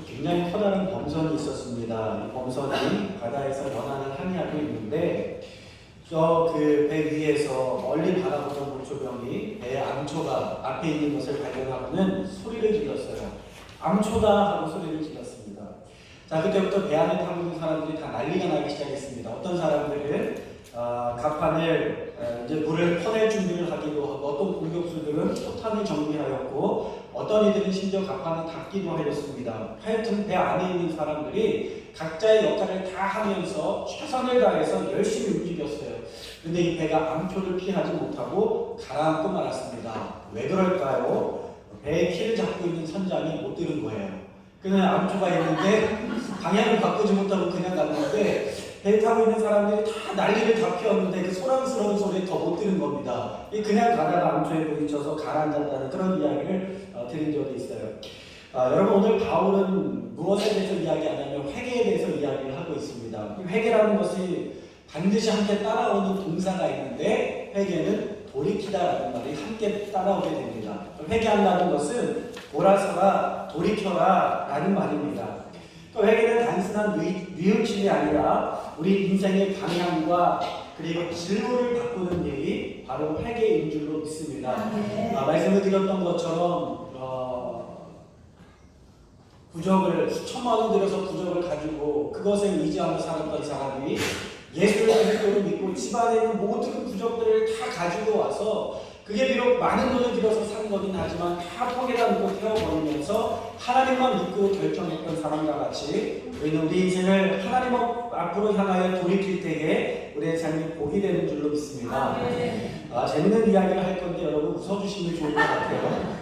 굉장히 커다란 범선이 있었습니다. 이 범선이 바다에서 연안을 항해하고 있는데 저 그 배 위에서 멀리 바라보던 물조병이 배의 암초가 앞에 있는 것을 발견하고는 소리를 질렀어요. 암초다 하고 소리를 질렀습니다. 자, 그때부터 배 안에 타고 있는 사람들이 다 난리가 나기 시작했습니다. 어떤 사람들은 갑판을 이제 물을 퍼낼 준비를 하기도 하고, 어떤 공격수들은 포탄을 정비하였고, 어떤 이들은 심지어 갑판을 닫기도 하였습니다. 하여튼 배 안에 있는 사람들이 각자의 역할을 다 하면서 최선을 다해서 열심히 움직였어요. 근데 이 배가 암초를 피하지 못하고 가라앉고 말았습니다. 왜 그럴까요? 배의 키를 잡고 있는 선장이 못 들은 거예요. 그냥 암초가 있는데 방향을 바꾸지 못하고 그냥 갔는데, 배 타고 있는 사람들이 다 난리를 다 피웠는데 그 소란스러운 소리에 더 못 들은 겁니다. 그냥 가다가 암초에 부딪혀서 가라앉았다는 그런 이야기를 들은 적이 있어요. 여러분, 오늘 바울은 무엇에 대해서 이야기하냐면 회개에 대해서 이야기를 하고 있습니다. 회개라는 것이 반드시 함께 따라오는 동사가 있는데, 회개는 돌이키다라는 말이 함께 따라오게 됩니다. 회개한다는 것은 돌아서라, 돌이켜라 라는 말입니다. 회개는 단순한 뉘우침이 아니라 우리 인생의 방향과 그리고 진로를 바꾸는 일이 바로 회개인 줄로 믿습니다. 말씀을 드렸던 것처럼 부적을 수천만 원 들여서 부적을 가지고 그것에 의지하며 살았던 사람이 예수를 그리스도로 믿고 집안에 있는 모든 부적들을 다 가지고 와서, 그게 비록 많은 돈을 들여서 산 거긴 하지만 다 포개다 놓고 태워버리면서 하나님만 믿고 결정했던 사람과 같이 우리는 우리 인생을 하나님 앞으로 향하여 돌이킬 때에 우리의 삶이 복이 되는 줄로 믿습니다. 재밌는 이야기를 할 건데 여러분 웃어주시면 좋을 것 같아요.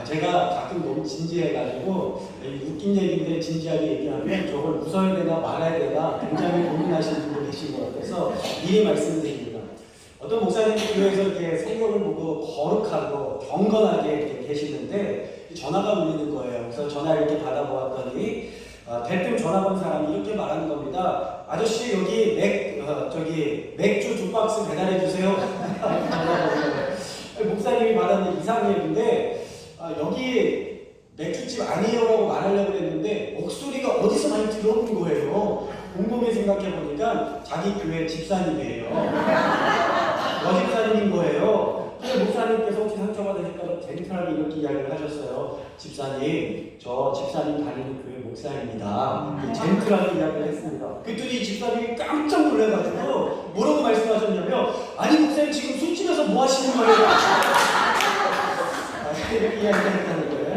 제가 가끔 너무 진지해가지고 웃긴 얘기인데 진지하게 얘기하면 저걸 웃어야 되나 말아야 되나 굉장히 고민하시는 분도 계신 것 같아서 미리 말씀드립니다. 어떤 목사님이 교회에서 이렇게 성경을 보고 거룩하고 경건하게 이렇게 계시는데 전화가 울리는 거예요. 그래서 전화를 이렇게 받아보았더니 대뜸 전화 건 사람이 이렇게 말하는 겁니다. 아저씨, 여기 맥주 2박스 배달해 주세요. 목사님이 말하는 이상한 얘기인데, 여기 맥주집 아니에요라고 말하려고 했는데 목소리가 어디서 많이 들어오는 거예요. 곰곰이 생각해보니까 자기 교회 집사님이에요. 여집사님인 거예요. 근데 목사님께서 혹시 상처받으실까봐 젠틀하게 이렇게 이야기를 하셨어요. 집사님, 저 집사님 다니는 교회 목사입니다. 젠틀하게 이야기를 했습니다. 그랬더니 집사님이 깜짝 놀라가지고 뭐라고 말씀하셨냐면, 아니 목사님 지금 술집에서 뭐 하시는 거예요? 이렇게 이야기를 했다는 거예요.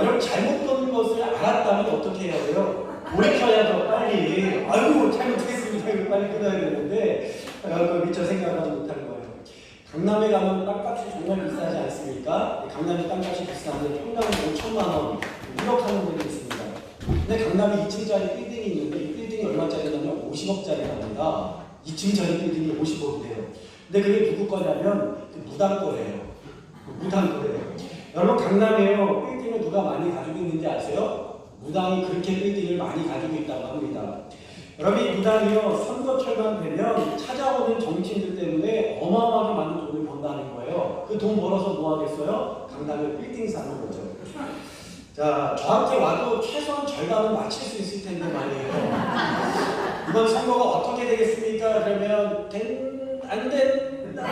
여러분, 잘못 본 것을 알았다면 어떻게 해야 돼요? 돌이켜야죠, 빨리. 아이고, 잘못했습니다. 이거 빨리 끊어야 되는데, 그걸 미처 생각하지 못하는 거예요. 강남에 가면 땅값이 정말 비싸지 않습니까? 강남에 땅값이 비싼데 평당 5천만 원, 1억 하는 데도 있습니다. 근데 강남에 2층짜리 빌딩이 있는데 이 빌딩이 얼마짜리냐면 50억짜리 합니다. 2층짜리 빌딩이 50억이래요. 근데 그게 누구 거냐면 무당 거래요. 무당 거래요. 여러분, 강남에요, 빌딩을 누가 많이 가지고 있는지 아세요? 무당이 그렇게 빌딩을 많이 가지고 있다고 합니다. 여러분, 이 무당이요, 선거철만 되면 찾아오는 정치인들 때문에 어마어마하게 많은 돈을 번다는 거예요. 그 돈 벌어서 뭐 하겠어요? 강남에 빌딩 사는 거죠. 자, 저한테 와도 최소한 절반은 맞힐 수 있을 텐데 말이에요. 이번 선거가 어떻게 되겠습니까? 그러면 안 된다.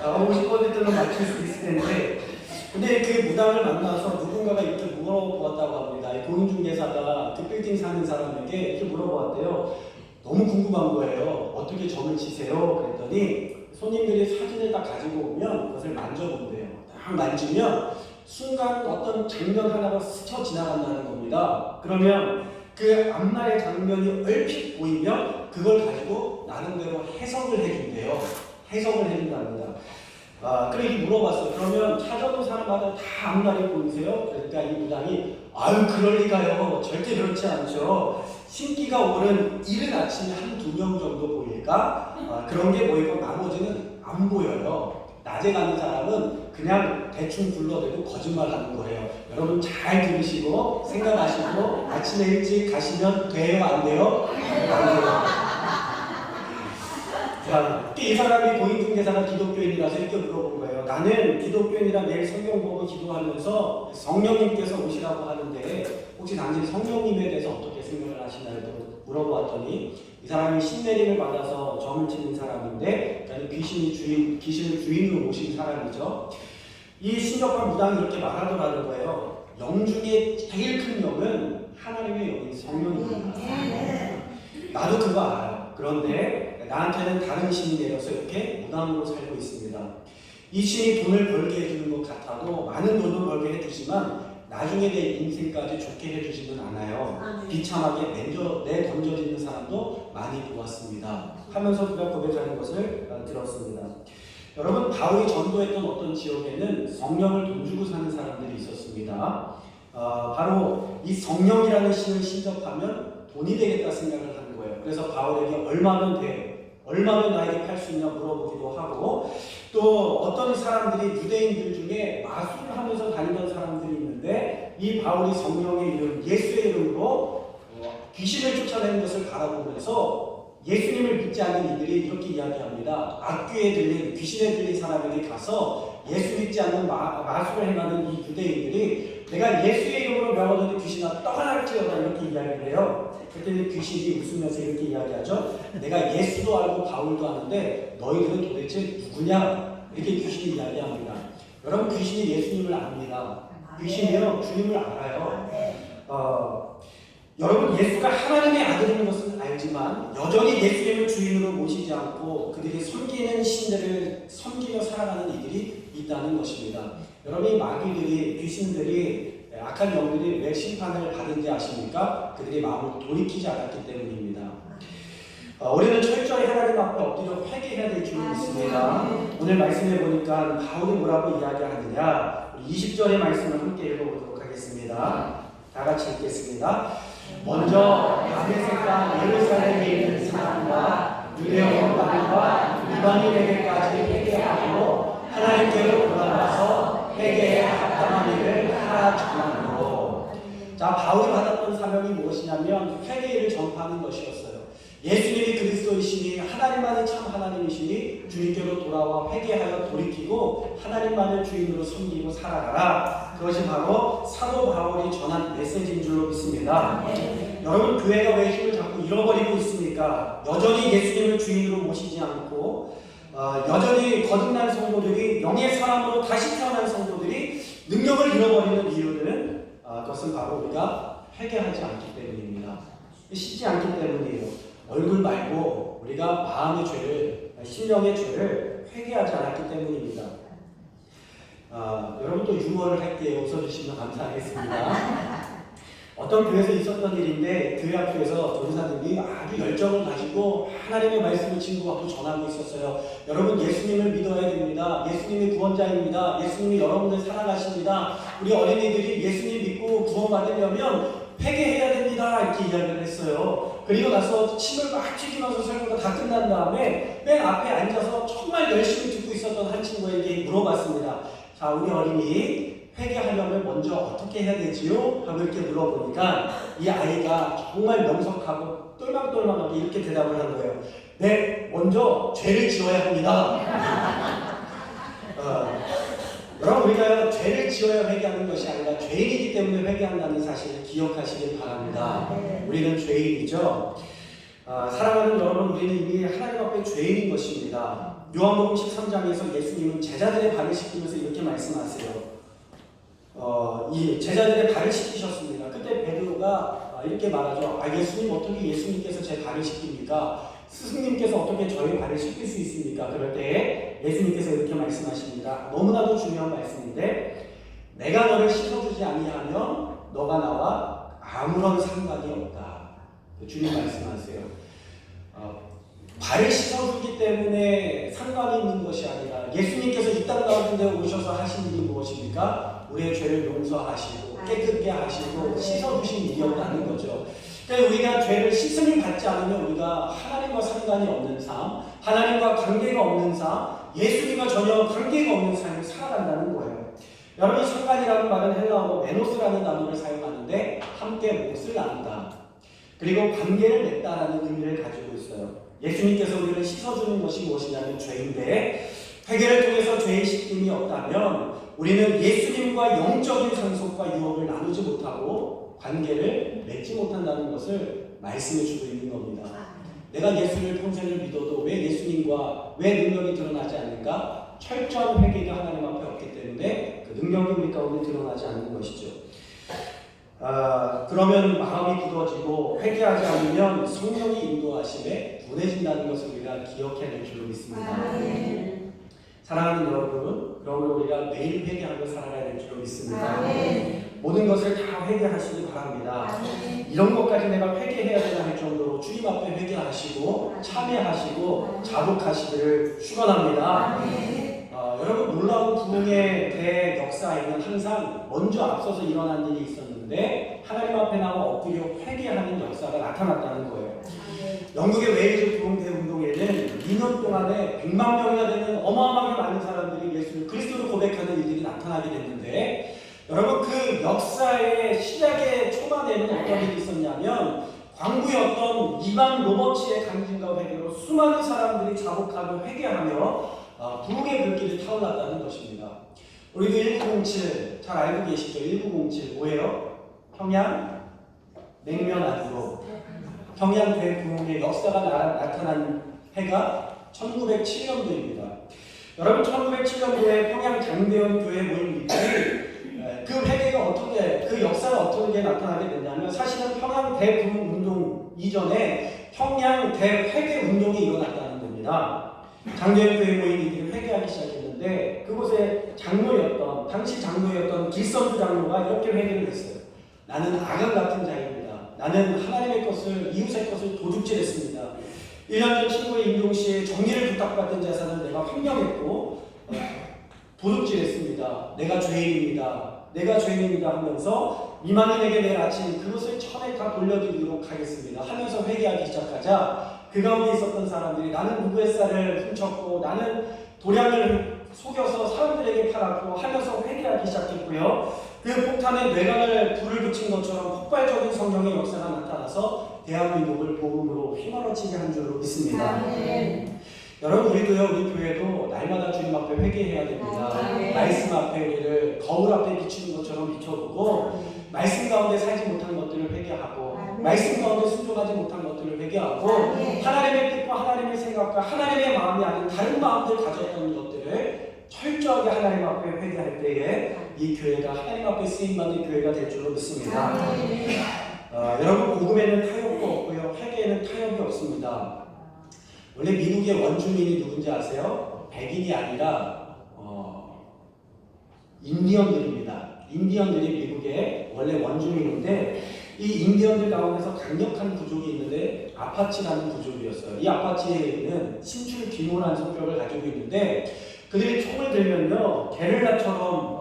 50%는 맞출 수 있을 텐데, 근데 그 무당을 만나서 누군가가 이렇게 물어보았다고 합니다. 이 공인중개사가 그 빌딩 사는 사람에게 이렇게 물어보았대요. 너무 궁금한 거예요. 어떻게 점을 치세요? 그랬더니 손님들이 사진을 딱 가지고 오면 그것을 만져본대요. 딱 만지면 순간 어떤 장면 하나가 스쳐 지나간다는 겁니다. 그러면 그 앞날의 장면이 얼핏 보이면 그걸 가지고 나름대로 해석을 해준대요. 해석을 해준답니다. 그래 물어봤어요. 그러면 찾아온 사람마다 다 앞날이 보이세요? 그러니까 이 무당이 아유, 그럴 리가요. 절대 그렇지 않죠. 신기가 오른 이른 아침에 1~2명 정도 보일까? 그런 게 보이고 나머지는 안 보여요. 낮에 가는 사람은 그냥 대충 둘러대고 거짓말하는 거예요. 여러분, 잘 들으시고 생각하시고 아침에 일찍 가시면 돼요? 안 돼요? 안 돼요. 자, 이 사람이 고인중개사가 기독교인이라서 이렇게 물어본 거예요. 나는 기독교인이라 매일 성경 보고 기도하면서 성령님께서 오시라고 하는데 혹시 당신 성령님에 대해서 어떻게 생각을 하시나요? 물어보았더니 이 사람이 신내림을 받아서 점을 치는 사람인데 그러니까 귀신을 주인으로 모신 사람이죠. 이 신적한 무당이 이렇게 말하더라는 거예요. 영 중에 제일 큰 영은 하나님의 영인 성령입니다. 나도 그거 알아요. 그런데 나한테는 다른 신이 내려서 이렇게 무당으로 살고 있습니다. 이 신이 돈을 벌게 해주는 것 같아도 많은 돈을 벌게 해주지만 나중에 내 인생까지 좋게 해주지는 않아요. 비참하게 내던져지는 사람도 많이 보았습니다. 하면서 그가 고백하는 것을 들었습니다. 여러분, 바울이 전도했던 어떤 지역에는 성령을 돈 주고 사는 사람들이 있었습니다. 바로 이 성령이라는 신을 신접하면 돈이 되겠다 생각을 하는 거예요. 그래서 바울에게 얼마면 돼? 얼마면 나에게 팔 수 있냐 물어보기도 하고, 또 어떤 사람들이 유대인들 중에 마술을 하면서 다니던 사람들이 있는데 이 바울이 성령의 이름, 예수의 이름으로 귀신을 쫓아내는 것을 바라보면서 예수님을 믿지 않는 이들이 이렇게 이야기합니다. 악귀에 들린, 귀신에 들린 사람에게 가서 예수 믿지 않는 마술을 행하는 이 유대인들이 내가 예수의 이름으로 명하더니 귀신아 떠날지어다 이렇게 이야기를 해요. 그때는 귀신이 웃으면서 이렇게 이야기하죠. 내가 예수도 알고 바울도 아는데 너희들은 도대체 누구냐? 이렇게 귀신이 이야기합니다. 여러분, 귀신이 예수님을 압니다. 귀신이요 주님을 알아요. 여러분, 예수가 하나님의 아들인 것은 알지만 여전히 예수님을 주인으로 모시지 않고 그들이 섬기는 신들을 섬기며 살아가는 이들이 있다는 것입니다. 여러분, 이 마귀들이, 귀신들이, 악한 영들이 왜 심판을 받은지 아십니까? 그들이 마음을 돌이키지 않았기 때문입니다. 우리는 철저히 하나님 앞에 엎드려 회개해야 될 줄이 있습니다. 오늘 말씀해 보니까 바울이 뭐라고 이야기하느냐, 20절의 말씀을 함께 읽어보도록 하겠습니다. 다 같이 읽겠습니다. 먼저 다메섹과 예루살렘에 있는 사람과 유대 원방과 이방인에게까지 회개하고 하나님께로 돌아가서 회개에 합당한 일을 하라 전하므로. 자, 바울이 받았던 사명이 무엇이냐면 회개를 전파하는 것이었어요. 예수님이 그리스도이시니 하나님만이 참 하나님이시니 주님께로 돌아와 회개하여 돌이키고 하나님만을 주인으로 섬기고 살아가라. 그것이 바로 사도 바울이 전한 메시지인 줄로 믿습니다. 여러분, 교회가 왜 힘을 자꾸 잃어버리고 있습니까? 여전히 예수님을 주인으로 모시지 않고 여전히 거듭난 성도들이 영의 사람으로 다시 태어난 성도들이 능력을 잃어버리는 이유는 그것은 바로 우리가 회개하지 않기 때문입니다. 씻지 않기 때문이에요. 얼굴 말고 우리가 마음의 죄를, 심령의 죄를 회개하지 않았기 때문입니다. 여러분, 또 유머를 할게요. 웃어주시면 감사하겠습니다. 어떤 교회에서 있었던 일인데 교회 앞에서 전사들이 아주 열정을 가지고 하나님의 말씀을 친구하고 전하고 있었어요. 여러분, 예수님을 믿어야 됩니다. 예수님이 구원자입니다. 예수님이 여러분을 사랑하십니다. 우리 어린이들이 예수님 믿고 구원받으려면 회개해야 됩니다. 이렇게 이야기를 했어요. 그리고 나서 침을 막 튀기면서 설교가 다 끝난 다음에 맨 앞에 앉아서 정말 열심히 듣고 있었던 한 친구에게 물어봤습니다. 자, 우리 어린이 회개하려면 먼저 어떻게 해야 되지요? 하고 이렇게 물어보니까 이 아이가 정말 명석하고 똘망똘망하게 이렇게 대답을 한 거예요. 네, 먼저 죄를 지어야 합니다. 여러분, 우리가 죄를 지어야 회개하는 것이 아니라 죄인이기 때문에 회개한다는 사실을 기억하시길 바랍니다. 우리는 죄인이죠. 사랑하는 여러분, 우리는 이미 하나님 앞에 죄인인 것입니다. 요한복음 13장에서 예수님은 제자들의 발을 씻기면서 이렇게 말씀하세요. 이 제자들의 발을 씻기셨습니다. 그때 베드로가 이렇게 말하죠. 예수님, 어떻게 예수님께서 제 발을 씻깁니까? 스승님께서 어떻게 저희 발을 씻길 수 있습니까? 그럴 때 예수님께서 이렇게 말씀하십니다. 너무나도 중요한 말씀인데, 내가 너를 씻어주지 아니하면 너가 나와 아무런 상관이 없다. 주님 말씀하세요. 발을 씻어주기 때문에 상관이 있는 것이 아니라 예수님께서 이 땅 가운데 오셔서 하신 일이 무엇입니까? 우리의 죄를 용서하시고 깨끗게 하시고 씻어주신 일이었다는 거죠. 그러니까 우리가 죄를 씻음을 받지 않으면 우리가 하나님과 상관이 없는 삶, 하나님과 관계가 없는 삶, 예수님과 전혀 관계가 없는 삶을 살아간다는 거예요. 여러분, 상관이라는 말은 헬라어로 메노스라는 단어를 사용하는데 함께 몫을 나눈다, 그리고 관계를 맺다라는 의미를 가지고 있어요. 예수님께서 우리를 씻어주는 것이 무엇이냐면 죄인데, 회개를 통해서 죄의 씻김이 없다면 우리는 예수님과 영적인 상속과 유업을 나누지 못하고 관계를 맺지 못한다는 것을 말씀해 주고 있는 겁니다. 내가 예수를 평생을 믿어도 왜 예수님과 왜 능력이 드러나지 않는가? 철저한 회개가 하나님 앞에 없기 때문에 그 능력이 우리 가운데 드러나지 않는 것이죠. 그러면 마음이 굳어지고 회개하지 않으면 성령이 인도하심에 둔해진다는 것을 우리가 기억해야 될 줄로 믿습니다. 사랑하는 여러분, 그러므로 우리가 매일 회개하며 살아가야 될 줄로 믿습니다. 모든 것을 다 회개하시기 바랍니다. 이런 것까지 내가 회개해야 되나 할 정도로 주님 앞에 회개하시고 참회하시고 자복하시기를 축원합니다. 여러분, 놀라운 부흥의 대역사에는 항상 먼저 앞서서 일어난 일이 있었는데 하나님 앞에 나와 엎드려 회개하는 역사가 나타났다는 거예요. 영국의 웨일즈 부흥 대운동에는 2년 동안에 100만 명이나 되는 어마어마하게 많은 사람들이 예수를 그리스도로 고백하는 일들이 나타나게 됐는데, 여러분, 그 역사의 시작의 초반에는 어떤 일이 있었냐면 광부였던 이반 로버츠의 간증과 회개로 수많은 사람들이 자복하며 회개하며 부흥의 불길이 타올랐다는 것입니다. 우리도 1907 잘 알고 계시죠? 1907 뭐예요? 평양 냉면 안으로 평양 대부흥의 역사가 나타난 해가 1907년도입니다. 여러분, 1907년도에 평양 장대원 교회 모임 일들이 그 회개가 그 역사가 어떻게 나타나게 됐냐면, 사실은 평양 대부흥 운동 이전에 평양 대회개 운동이 일어났다는 겁니다. 장대원 교회 모임이 회개하기 시작했는데, 그곳에 당시 장로였던 길선주 장로가 이렇게 회개를 했어요. 나는 악한 같은 자입니다. 나는 하나님의 것을, 이웃의 것을 도둑질했습니다. 1년 전 친구의 임종 씨의 정리를 부탁받은 재산을 내가 횡령했고 도둑질했습니다. 내가 죄인입니다 하면서 미망인에게 내일 아침 그것을 천에 다 돌려드리도록 하겠습니다 하면서 회개하기 시작하자, 그 가운데 있었던 사람들이 나는 누구의 쌀을 훔쳤고 나는 도량을 속여서 사람들에게 팔았고 하면서 회개하기 시작했고요. 그 폭탄에 뇌관을 불을 붙인 것처럼 폭발적인 성령의 역사가 나타나서 대한민국을 복음으로 휘몰아치게 한 줄로 믿습니다. 여러분, 우리도요, 우리 교회도 날마다 주님 앞에 회개해야 됩니다. 말씀 앞에 우리를 거울 앞에 비추는 것처럼 비춰보고, 말씀 가운데 살지 못한 것들을 회개하고, 말씀 가운데 순종하지 못한 것들을 회개하고, 하나님의 뜻과 하나님의 생각과 하나님의 마음이 아닌 다른 마음들 가졌던 것들을 철저하게 하나님 앞에 회개할 때에 이 교회가 하나님 앞에 쓰임받는 교회가 될 줄로 믿습니다. 여러분, 복음에는 타협도 없고요, 회개에는 타협이 없습니다. 원래 미국의 원주민이 누군지 아세요? 백인이 아니라 인디언들입니다. 인디언들이 미국의 원래 원주민인데, 이 인디언들 가운데서 강력한 부족이 있는데 아파치라는 부족이었어요. 이 아파치는 신출 귀몰한 성격을 가지고 있는데, 그들이 총을 들면요, 게릴라처럼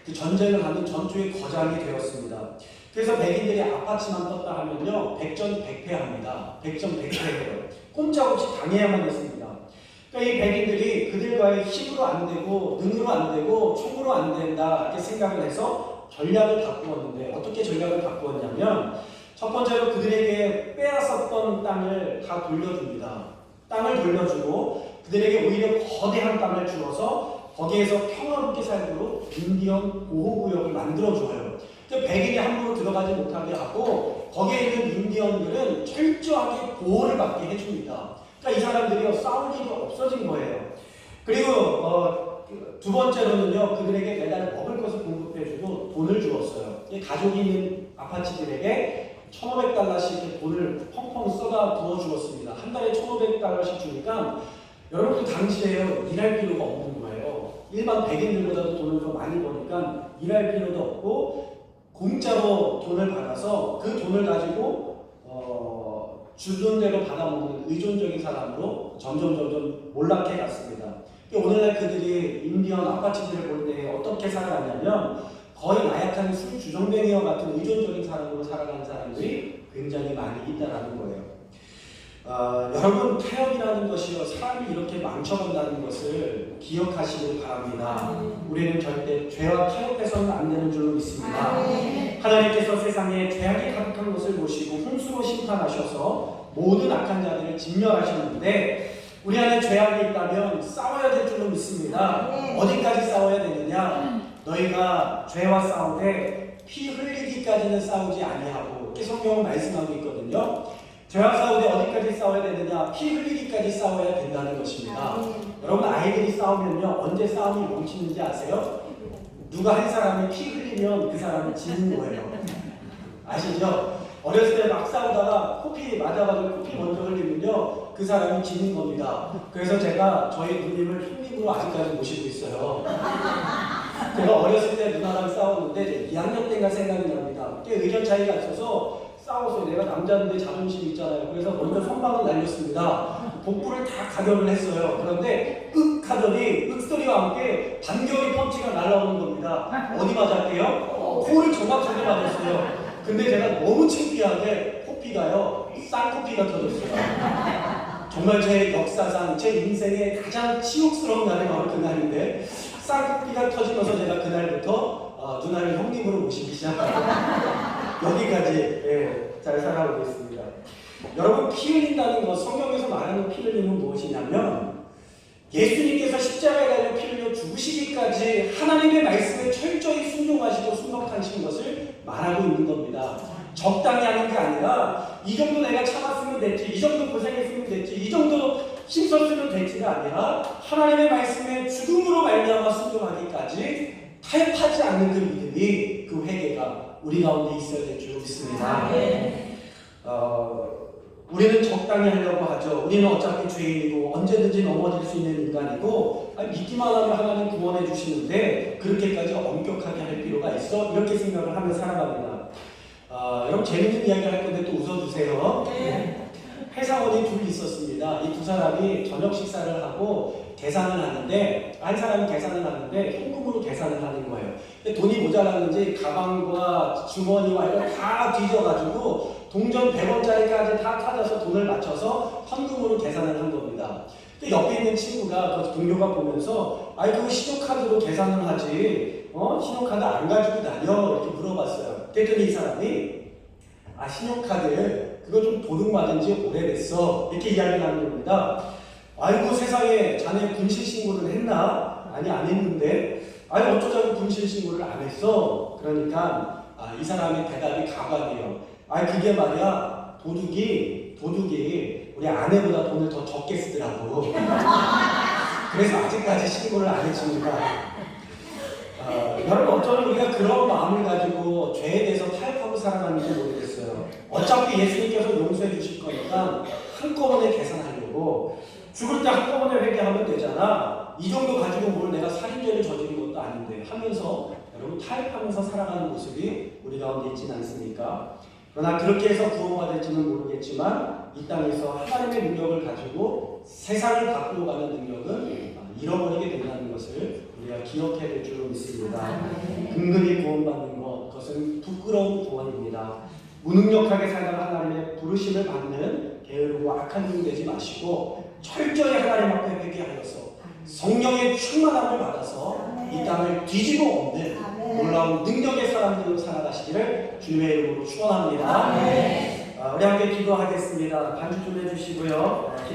그 전쟁을 하는 전투의 거장이 되었습니다. 그래서 백인들이 아파치만 떴다 하면요, 백전백패합니다. 백전백패해요. 꼼짝없이 당해야만 했습니다. 그러니까 이 백인들이 그들과의 힘으로 안 되고 능으로 안 되고 총으로 안 된다 이렇게 생각을 해서 전략을 바꾸었는데, 어떻게 전략을 바꾸었냐면, 첫 번째로 그들에게 빼앗았던 땅을 다 돌려줍니다. 땅을 돌려주고 그들에게 오히려 거대한 땅을 주어서 거기에서 평화롭게 살도록 인디언 보호구역을 만들어줘요. 백인이 함부로 들어가지 못하게 하고 거기에 있는 인디언들은 철저하게 보호를 받게 해줍니다. 그러니까 이 사람들이 싸울 일이 없어진 거예요. 그리고 두 번째로는요, 그들에게 매달 먹을 것을 공급해주고 돈을 주었어요. 가족이 있는 아파치들에게 1,500달러씩 이렇게 돈을 펑펑 쏟아 부어 주었습니다. 한 달에 1,500달러씩 주니까 여러분, 그 당시에요, 일할 필요가 없는 거예요. 일반 백인들보다도 돈을 더 많이 버니까 일할 필요도 없고 공짜로 돈을 받아서 그 돈을 가지고 주던 대로 받아먹는 의존적인 사람으로 점점 몰락해 갔습니다. 오늘날 그들이 인디언 아파치들을 볼 때 어떻게 살아가냐면 거의 나약한 술 주정뱅이와 같은 의존적인 사람으로 살아가는 사람들이 굉장히 많이 있다는 거예요. 여러분, 타협이라는 것이요, 사람이 이렇게 망쳐간다는 것을 기억하시길 바랍니다. 우리는 절대 죄와 타협해서는 안 되는 줄로 믿습니다. 하나님께서 세상에 죄악이 가득한 것을 보시고 홍수로 심판하셔서 모든 악한 자들을 진멸하셨는데 우리 안에 죄악이 있다면 싸워야 될 줄로 믿습니다. 어디까지 싸워야 되느냐? 너희가 죄와 싸우되 피 흘리기까지는 싸우지 아니하고 이렇게 성경은 말씀하고 있거든요. 죄와 싸우되 어디까지 싸워야 되느냐? 피 흘리기까지 싸워야 된다는 것입니다. 여러분 아이들이 싸우면요 언제 싸움이 멈추는지 아세요? 누가 한 사람이 피 흘리면 그 사람은 지는 거예요. 아시죠? 어렸을 때 막 싸우다가 코피 맞아가지고 코피 먼저 흘리면요 그 사람이 지는 겁니다. 그래서 제가 저희 누님을 형님으로 아직까지 모시고 있어요. 제가 어렸을 때 누나랑 싸웠는데 2학년 때가 생각이 납니다. 꽤 의견 차이가 있어서 싸워서 내가 남자인데 자존심 있잖아요. 그래서 먼저 선방을 날렸습니다. 복부를 다 가격을 했어요. 그런데 윽 하더니 윽소리와 함께 반격의 펀치가 날아오는 겁니다. 어디 맞았대요? 코를 정확하게 맞았어요. 근데 제가 너무 창피하게 코피가요 쌍코피가 터졌어요. 정말 제 역사상 제 인생의 가장 치욕스러운 날이 바로 그날인데 쌍코피가 터지면서 제가 그날부터 누나를 형님으로 모시기 시작하고 여기까지 잘 살아오고 있습니다. 여러분 피 흘린다는 것 성경에서 말하는 피 흘림은 무엇이냐면 예수님께서 십자가에 달려 피 흘려 죽으시기까지 하나님의 말씀에 철저히 순종하시고 순종하신 것을 말하고 있는 겁니다. 적당히 하는 게 아니라 이 정도 내가 참았으면 됐지, 이 정도 고생했으면 됐지, 이 정도 힘썼으면 됐지가 아니라 하나님의 말씀에 죽음으로 말미암아 순종하기까지 타협하지 않는 그 믿음이 그 회개가 우리 가운데 있어야 될 줄 믿습니다. 우리는 적당히 하려고 하죠. 우리는 어차피 죄인이고 언제든지 넘어질 수 있는 인간이고 믿기만 하면 하나님 구원해 주시는데 그렇게까지 엄격하게 할 필요가 있어? 이렇게 생각을 하며 살아갑니다. 여러분 재밌는 이야기 할 건데 또 웃어주세요. 회사원이 둘이 있었습니다. 이 두 사람이 저녁 식사를 하고 계산을 하는데 한 사람이 계산을 하는데 현금으로 계산을 하는 거예요. 근데 돈이 모자랐는지 가방과 주머니와 이걸 다 뒤져가지고 동전 100원짜리까지 다 찾아서 돈을 맞춰서 현금으로 계산을 한 겁니다. 근데 옆에 있는 친구가 그 동료가 보면서 아이 그거 신용카드로 계산을 하지 신용카드 안 가지고 다녀 이렇게 물어봤어요. 그랬더니 이 사람이 신용카드 그거 좀 도둑 맞은 지 오래됐어 이렇게 이야기를 하는 겁니다. 아이고 세상에 자네 분실신고를 했나? 아니 안 했는데 아니 어쩌자고 분실신고를 안 했어? 그러니까 이 사람의 대답이 가관이에요. 그게 말이야 도둑이 우리 아내보다 돈을 더 적게 쓰더라고. 그래서 아직까지 신고를 안 했습니다. 여러분 어쩌면 우리가 그런 마음을 가지고 죄에 대해서 타협하고 살아가는지 모르겠어요. 어차피 예수님께서 용서해 주실 거니까 한꺼번에 계산하려고 죽을 때 한꺼번에 회개하면 되잖아. 이 정도 가지고 뭘 내가 살인죄를 저지른 것도 아닌데 하면서 여러분 타협하면서 살아가는 모습이 우리 가운데 있지는 않습니까? 그러나 그렇게 해서 구원받을지는 모르겠지만 이 땅에서 하나님의 능력을 가지고 세상을 바꾸어 가는 능력은 잃어버리게 된다는 것을 우리가 기억해야 될 줄로 믿습니다. 은근히 구원받는 것, 그것은 부끄러운 구원입니다. 무능력하게 살다가 하나님의 부르심을 받는 게으르고 악한 종 되지 마시고 철저히 하나님 앞에 회개하여서 성령의 충만함을 받아서 이 땅을 뒤집어 엎는 놀라운 능력의 사람들로 살아가시기를 주님의 이름으로 축원합니다. 우리 함께 기도하겠습니다. 반주 좀 해주시고요.